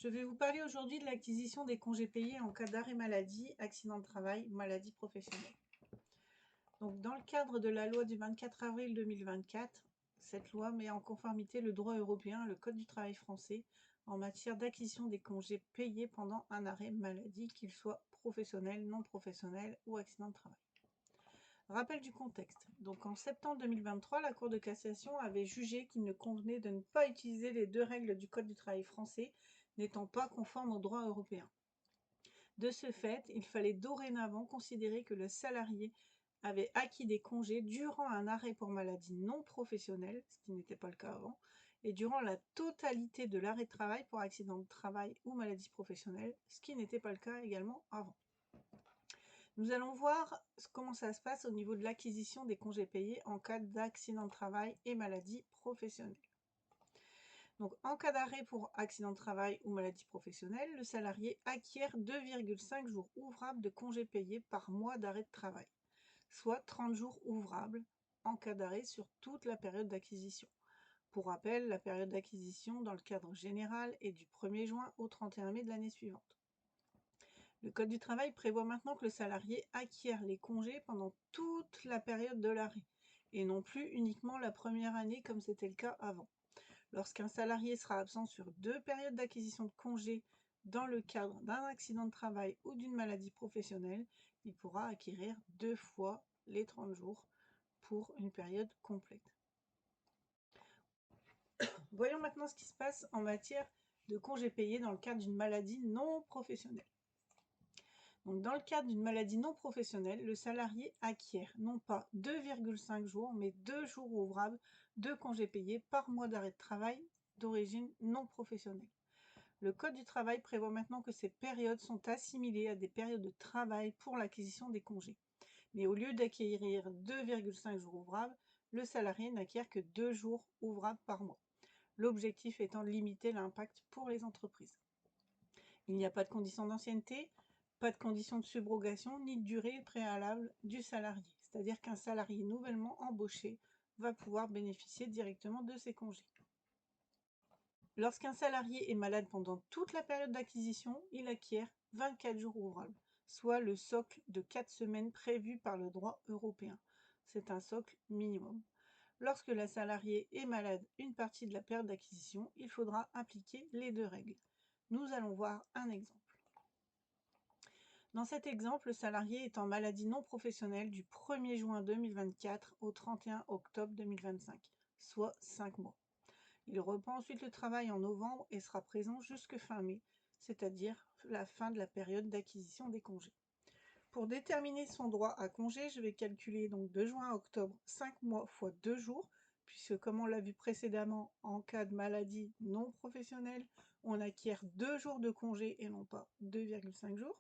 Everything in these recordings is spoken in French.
Je vais vous parler aujourd'hui de l'acquisition des congés payés en cas d'arrêt maladie, accident de travail, maladie professionnelle. Donc, dans le cadre de la loi du 24 avril 2024, cette loi met en conformité le droit européen et le Code du travail français en matière d'acquisition des congés payés pendant un arrêt maladie, qu'il soit professionnel, non professionnel ou accident de travail. Rappel du contexte. Donc, en septembre 2023, la Cour de cassation avait jugé qu'il ne convenait de ne pas utiliser les deux règles du Code du travail français n'étant pas conformes au droit européen. De ce fait, il fallait dorénavant considérer que le salarié avait acquis des congés durant un arrêt pour maladie non professionnelle, ce qui n'était pas le cas avant, et durant la totalité de l'arrêt de travail pour accident de travail ou maladie professionnelle, ce qui n'était pas le cas également avant. Nous allons voir comment ça se passe au niveau de l'acquisition des congés payés en cas d'accident de travail et maladie professionnelle. Donc, en cas d'arrêt pour accident de travail ou maladie professionnelle, le salarié acquiert 2,5 jours ouvrables de congés payés par mois d'arrêt de travail, soit 30 jours ouvrables en cas d'arrêt sur toute la période d'acquisition. Pour rappel, la période d'acquisition dans le cadre général est du 1er juin au 31 mai de l'année suivante. Le Code du travail prévoit maintenant que le salarié acquiert les congés pendant toute la période de l'arrêt, et non plus uniquement la première année comme c'était le cas avant. Lorsqu'un salarié sera absent sur 2 périodes d'acquisition de congés dans le cadre d'un accident de travail ou d'une maladie professionnelle, il pourra acquérir 2 fois les 30 jours pour une période complète. Voyons maintenant ce qui se passe en matière de congés payés dans le cadre d'une maladie non professionnelle. Donc, dans le cadre d'une maladie non professionnelle, le salarié acquiert non pas 2,5 jours, mais 2 jours ouvrables de congés payés par mois d'arrêt de travail d'origine non professionnelle. Le Code du travail prévoit maintenant que ces périodes sont assimilées à des périodes de travail pour l'acquisition des congés. Mais au lieu d'acquérir 2,5 jours ouvrables, le salarié n'acquiert que 2 jours ouvrables par mois. L'objectif étant de limiter l'impact pour les entreprises. Il n'y a pas de condition d'ancienneté, pas de condition de subrogation ni de durée préalable du salarié. C'est-à-dire qu'un salarié nouvellement embauché va pouvoir bénéficier directement de ces congés. Lorsqu'un salarié est malade pendant toute la période d'acquisition, il acquiert 24 jours ouvrables, soit le socle de 4 semaines prévu par le droit européen. C'est un socle minimum. Lorsque le salarié est malade une partie de la période d'acquisition, il faudra appliquer les deux règles. Nous allons voir un exemple. Dans cet exemple, le salarié est en maladie non professionnelle du 1er juin 2024 au 31 octobre 2025, soit 5 mois. Il reprend ensuite le travail en novembre et sera présent jusque fin mai, c'est-à-dire la fin de la période d'acquisition des congés. Pour déterminer son droit à congé, je vais calculer donc de juin à octobre 5 mois fois 2 jours, puisque comme on l'a vu précédemment, en cas de maladie non professionnelle, on acquiert 2 jours de congé et non pas 2,5 jours.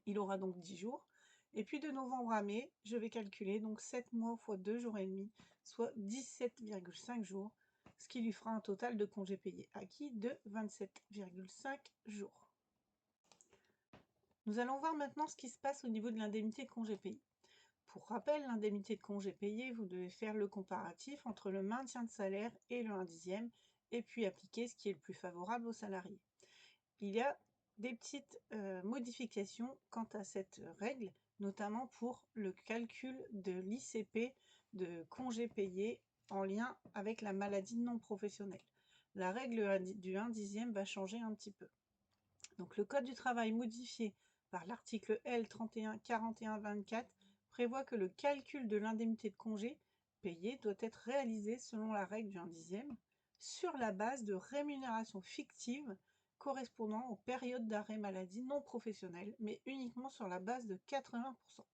Il aura donc 10 jours. Et puis de novembre à mai, je vais calculer donc 7 mois fois 2 jours et demi, soit 17,5 jours, ce qui lui fera un total de congés payés acquis de 27,5 jours. Nous allons voir maintenant ce qui se passe au niveau de l'indemnité de congés payés. Pour rappel, l'indemnité de congés payés, vous devez faire le comparatif entre le maintien de salaire et le 1/10, et puis appliquer ce qui est le plus favorable aux salariés. Il y a des petites modifications quant à cette règle, notamment pour le calcul de l'ICP de congés payés en lien avec la maladie non professionnelle. La règle du 1/10 va changer un petit peu. Donc, le Code du travail modifié par l'article L 3141-24 prévoit que le calcul de l'indemnité de congé payée doit être réalisé selon la règle du 1/10 sur la base de rémunération fictive correspondant aux périodes d'arrêt maladie non professionnelle, mais uniquement sur la base de 80%.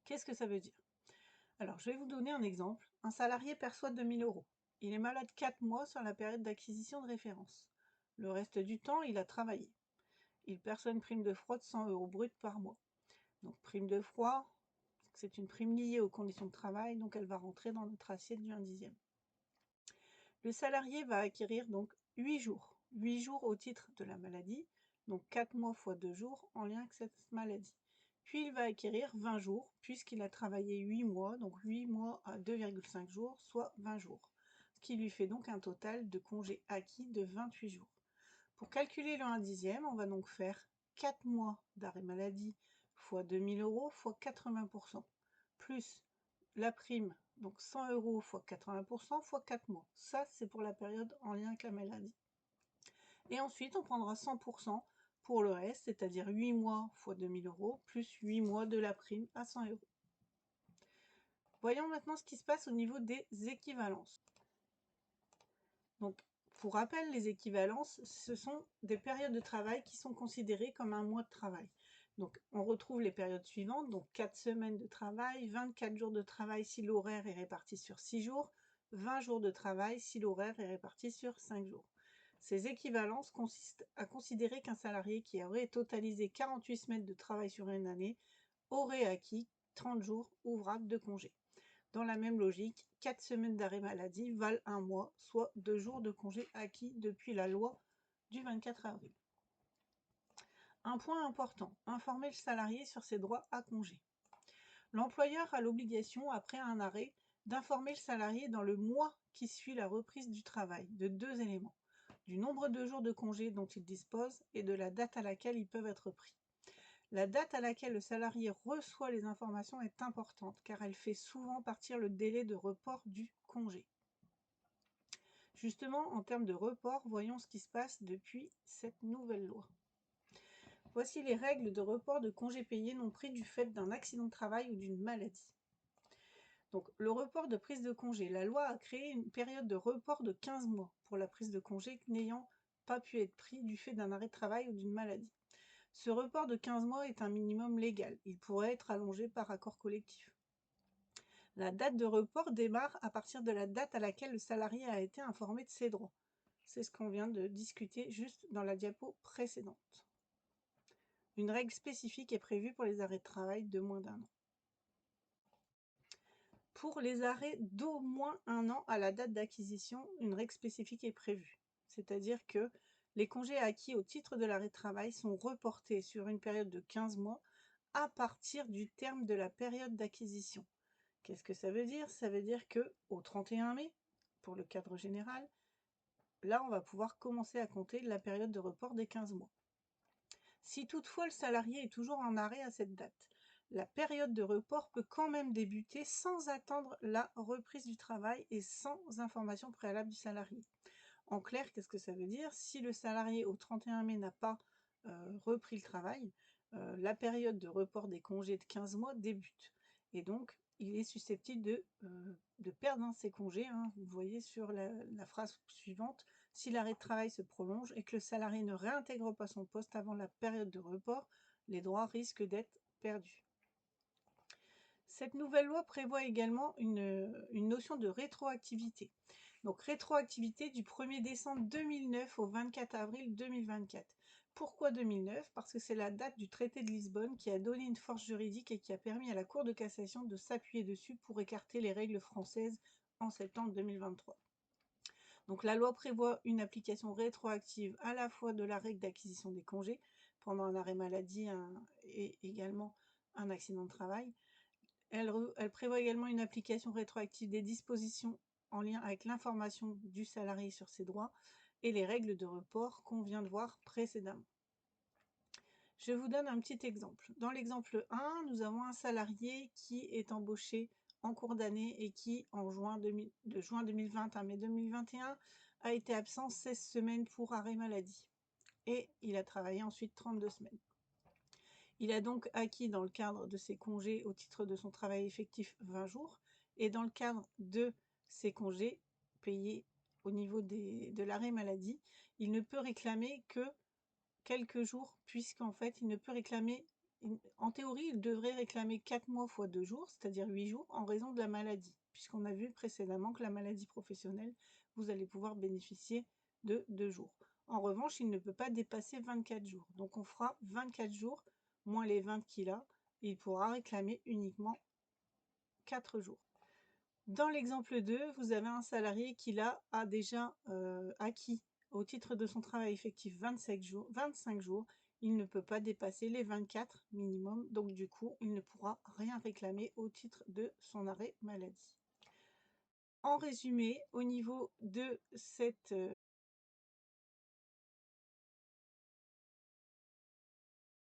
Qu'est-ce que ça veut dire? Alors, je vais vous donner un exemple. Un salarié perçoit 2 000 euros. Il est malade 4 mois sur la période d'acquisition de référence. Le reste du temps, il a travaillé. Il perçoit une prime de froid de 100 euros brut par mois. Donc, prime de froid, c'est une prime liée aux conditions de travail, donc elle va rentrer dans notre assiette du 1/10. Le salarié va acquérir donc 8 jours. 8 jours au titre de la maladie, donc 4 mois fois 2 jours en lien avec cette maladie. Puis il va acquérir 20 jours, puisqu'il a travaillé 8 mois, donc 8 mois à 2,5 jours, soit 20 jours. Ce qui lui fait donc un total de congés acquis de 28 jours. Pour calculer le 1/10, on va donc faire 4 mois d'arrêt maladie fois 2000 € fois 80%, plus la prime, donc 100 € fois 80% fois 4 mois. Ça, c'est pour la période en lien avec la maladie. Et ensuite, on prendra 100% pour le reste, c'est-à-dire 8 mois fois 2000 € plus 8 mois de la prime à 100 €. Voyons maintenant ce qui se passe au niveau des équivalences. Donc, pour rappel, les équivalences, ce sont des périodes de travail qui sont considérées comme un mois de travail. Donc, on retrouve les périodes suivantes, donc 4 semaines de travail, 24 jours de travail si l'horaire est réparti sur 6 jours, 20 jours de travail si l'horaire est réparti sur 5 jours. Ces équivalences consistent à considérer qu'un salarié qui aurait totalisé 48 semaines de travail sur une année aurait acquis 30 jours ouvrables de congé. Dans la même logique, 4 semaines d'arrêt maladie valent 1 mois, soit 2 jours de congé acquis depuis la loi du 24 avril. Un point important, informer le salarié sur ses droits à congé. L'employeur a l'obligation, après un arrêt, d'informer le salarié dans le mois qui suit la reprise du travail de 2 éléments: du nombre de jours de congé dont il dispose et de la date à laquelle ils peuvent être pris. La date à laquelle le salarié reçoit les informations est importante car elle fait souvent partir le délai de report du congé. Justement, en termes de report, voyons ce qui se passe depuis cette nouvelle loi. Voici les règles de report de congés payés non pris du fait d'un accident de travail ou d'une maladie. Donc, le report de prise de congé. La loi a créé une période de report de 15 mois pour la prise de congé n'ayant pas pu être pris du fait d'un arrêt de travail ou d'une maladie. Ce report de 15 mois est un minimum légal. Il pourrait être allongé par accord collectif. La date de report démarre à partir de la date à laquelle le salarié a été informé de ses droits. C'est ce qu'on vient de discuter juste dans la diapo précédente. Une règle spécifique est prévue pour les arrêts de travail de moins d'1 an. Pour les arrêts d'au moins 1 an à la date d'acquisition, une règle spécifique est prévue. C'est-à-dire que les congés acquis au titre de l'arrêt de travail sont reportés sur une période de 15 mois à partir du terme de la période d'acquisition. Qu'est-ce que ça veut dire? Ça veut dire qu'au 31 mai, pour le cadre général, là, on va pouvoir commencer à compter la période de report des 15 mois. Si toutefois le salarié est toujours en arrêt à cette date, la période de report peut quand même débuter sans attendre la reprise du travail et sans information préalable du salarié. En clair, qu'est-ce que ça veut dire? Si le salarié au 31 mai n'a pas repris le travail, la période de report des congés de 15 mois débute. Et donc, il est susceptible de perdre ses congés. Vous voyez sur la phrase suivante, si l'arrêt de travail se prolonge et que le salarié ne réintègre pas son poste avant la période de report, les droits risquent d'être perdus. Cette nouvelle loi prévoit également une notion de rétroactivité. Donc rétroactivité du 1er décembre 2009 au 24 avril 2024. Pourquoi 2009? Parce que c'est la date du traité de Lisbonne qui a donné une force juridique et qui a permis à la Cour de cassation de s'appuyer dessus pour écarter les règles françaises en septembre 2023. Donc la loi prévoit une application rétroactive à la fois de la règle d'acquisition des congés pendant un arrêt maladie et également un accident de travail. Elle prévoit également une application rétroactive des dispositions en lien avec l'information du salarié sur ses droits et les règles de report qu'on vient de voir précédemment. Je vous donne un petit exemple. Dans l'exemple 1, nous avons un salarié qui est embauché en cours d'année et qui, de juin 2020 à mai 2021, a été absent 16 semaines pour arrêt maladie. Et il a travaillé ensuite 32 semaines. Il a donc acquis dans le cadre de ses congés au titre de son travail effectif 20 jours et dans le cadre de ses congés payés au niveau de l'arrêt maladie, il ne peut réclamer que quelques jours puisqu'en fait il ne peut réclamer, en théorie il devrait réclamer 4 mois fois 2 jours, c'est-à-dire 8 jours en raison de la maladie, puisqu'on a vu précédemment que la maladie professionnelle, vous allez pouvoir bénéficier de 2 jours. En revanche, il ne peut pas dépasser 24 jours. Donc on fera 24 jours moins les 20 qu'il a, et il pourra réclamer uniquement 4 jours. Dans l'exemple 2, vous avez un salarié qui là a déjà acquis au titre de son travail effectif 25 jours. Il ne peut pas dépasser les 24 minimum, donc du coup, il ne pourra rien réclamer au titre de son arrêt maladie. En résumé, au niveau de cette